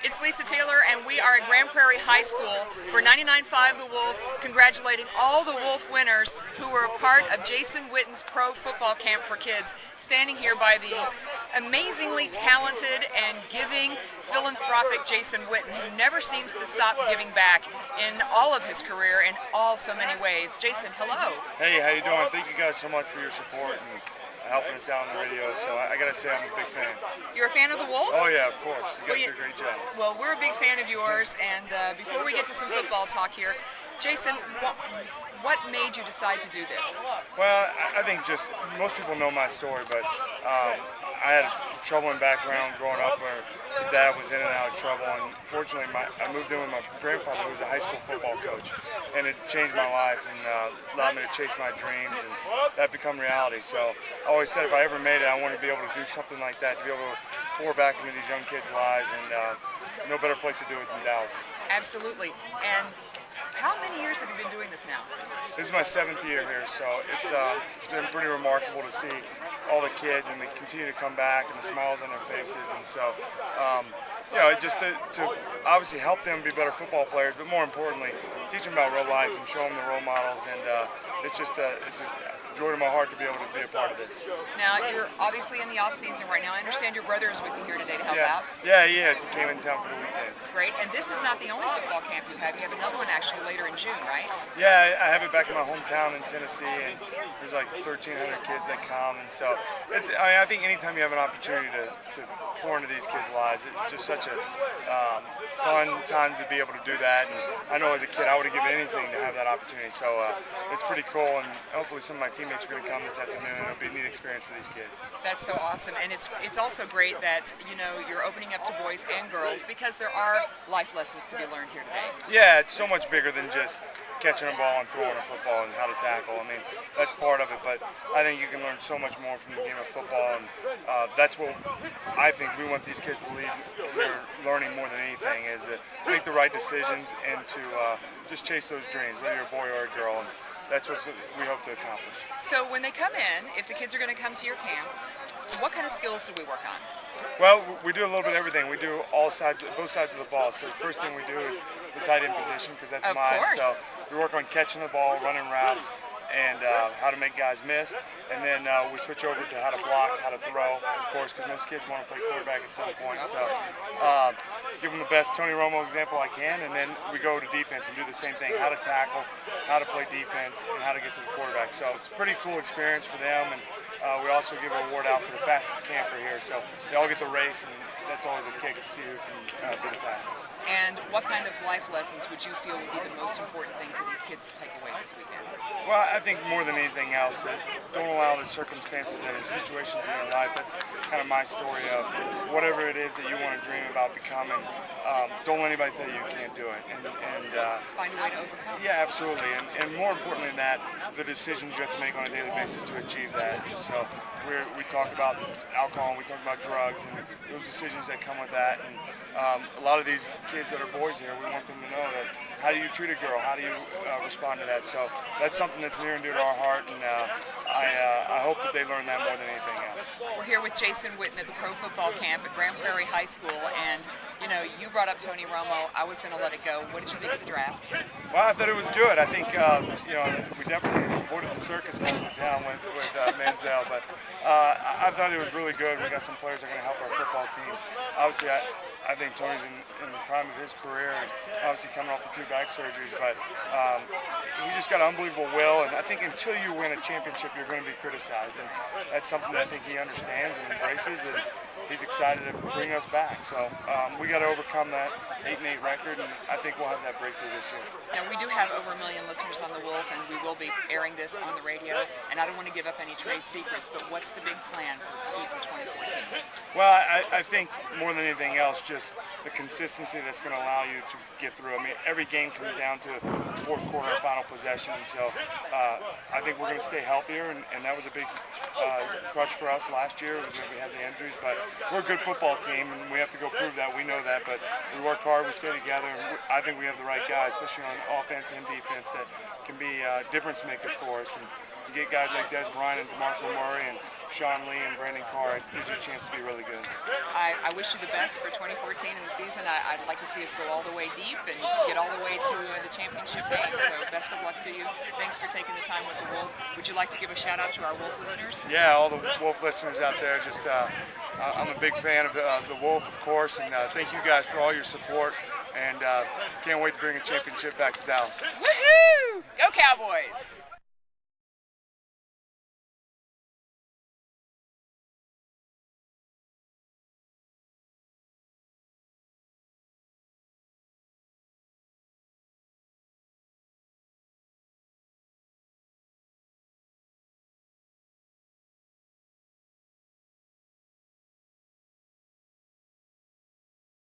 It's Lisa Taylor, and we are at Grand Prairie High School for 99.5 The Wolf, congratulating all the Wolf winners who were a part of Jason Witten's Pro Football Camp for Kids, standing here by the amazingly talented and giving philanthropic Jason Witten, who never seems to stop giving back in all of his career in so many ways. Jason, hello. Hey, how you doing? Thank you guys so much for your support and helping us out on the radio. So I gotta say, I'm a big fan. You're a fan of the Wolf? Oh yeah, of course. You guys do a great job. Well, we're a big fan of yours, and before we get to some football talk here, Jason, what made you decide to do this? Well, I think just most people know my story, but I had a troubling background growing up where my dad was in and out of trouble, and fortunately I moved in with my grandfather, who was a high school football coach, and it changed my life and allowed me to chase my dreams, and that become reality. So I always said if I ever made it, I wanted to be able to do something like that, to be able to pour back into these young kids' lives, and no better place to do it than Dallas. Absolutely. And how many years have you been doing this now? This is my 7th year here, so it's been pretty remarkable to see all the kids, and they continue to come back, and the smiles on their faces, and so you know, just to obviously help them be better football players, but more importantly, teach them about real life and show them the role models, and it's just it's a joy to my heart to be able to be a part of this. Now, you're obviously in the off season right now. I understand your brother is with you here today to help out. Yeah, he is. He came in town for the weekend. Great. And this is not the only football camp you have. You have another one actually later in June, right? Yeah, I have it back in my hometown in Tennessee, and there's like 1,300 kids that come, and so it's. I think anytime you have an opportunity to pour into these kids' lives, it's just such a fun time to be able to do that. And I know as a kid I would have given anything to have that opportunity. So it's pretty cool, and hopefully some of my teammates are going to come this afternoon, and it'll be a neat experience for these kids. That's so awesome, and it's also great that you're opening up to boys and girls, because there are life lessons to be learned here today. Yeah, it's so much bigger than just catching a ball and throwing a football and how to tackle. I mean, that's part of it, but I think you can learn so much more from the game of football, and that's what I think we want these kids to leave here learning more than anything, is to make the right decisions and to just chase those dreams, whether you're a boy or a girl, and that's what we hope to accomplish. So when they come in, if the kids are going to come to your camp, what kind of skills do we work on? Well, we do a little bit of everything. We do both sides of the ball. So the first thing we do is the tight end position, because that's mine. So we work on catching the ball, running routes, and how to make guys miss. And then we switch over to how to block, how to throw, of course, because most kids want to play quarterback at some point. So give them the best Tony Romo example I can, and then we go to defense and do the same thing: how to tackle, how to play defense, and how to get to the quarterback. So it's a pretty cool experience for them, and we also give an award out for the fastest camper here. So they all get to race, and that's always a kick to see who can be the fastest. And what kind of life lessons would you feel would be the most important thing for these kids to take away this weekend? Well, I think more than anything else, that don't allow the circumstances and the situations in your life. That's kind of my story of whatever it is that you want to dream about becoming. Don't let anybody tell you you can't do it. And find a way to overcome. Yeah, absolutely. And more importantly than that, the decisions you have to make on a daily basis to achieve that. And so we talk about alcohol, and we talk about drugs, and those decisions that come with that. And a lot of these kids that are boys here, we want them to know that how do you treat a girl, how do you respond to that. So that's something that's near and dear to our heart, and I hope that they learn that more than anything else. We're here with Jason Witten at the Pro Football Camp at Grand Prairie High School, and you brought up Tony Romo. I was going to let it go. What did you think of the draft? Well, I thought it was good. I think we definitely avoided the circus coming to town with Manziel, but I thought it was really good. We got some players that are going to help our football team. Obviously, I think Tony's in the prime of his career, and obviously coming off the 2 back surgeries, but he just got unbelievable will, and I think until you win a championship, you're going to be criticized, and that's something that I think he understands and embraces, and he's excited to bring us back. So we got to overcome that 8-8 record, and I think we'll have that breakthrough this year. Now, we do have over 1 million listeners on The Wolf, and we will be airing this on the radio, and I don't want to give up any trade secrets, but what's the big plan for season 2014? Well, I think more than anything else, just the consistency that's going to allow you to get through. I mean, every game comes down to the 4th quarter final possession, so I think we're going to stay healthier, and that was a big crutch for us last year. We had the injuries, but we're a good football team, and we have to go prove that. We know that, but we work hard, we stay together, and I think we have the right guys, especially on offense and defense, that can be difference makers for us. And you get guys like Des Bryant and DeMarco Murray and Sean Lee and Brandon Carr, it gives you a chance to be really good. I wish you the best for 2014 in the season. I'd like to see us go all the way deep and get all the way to the championship game. So best of luck to you. Thanks for taking the time with the Wolf. Would you like to give a shout out to our Wolf listeners? Yeah, all the Wolf listeners out there. Just I'm a big fan of the Wolf, of course, and thank you guys for all your support. And can't wait to bring a championship back to Dallas. Woohoo! Go Cowboys!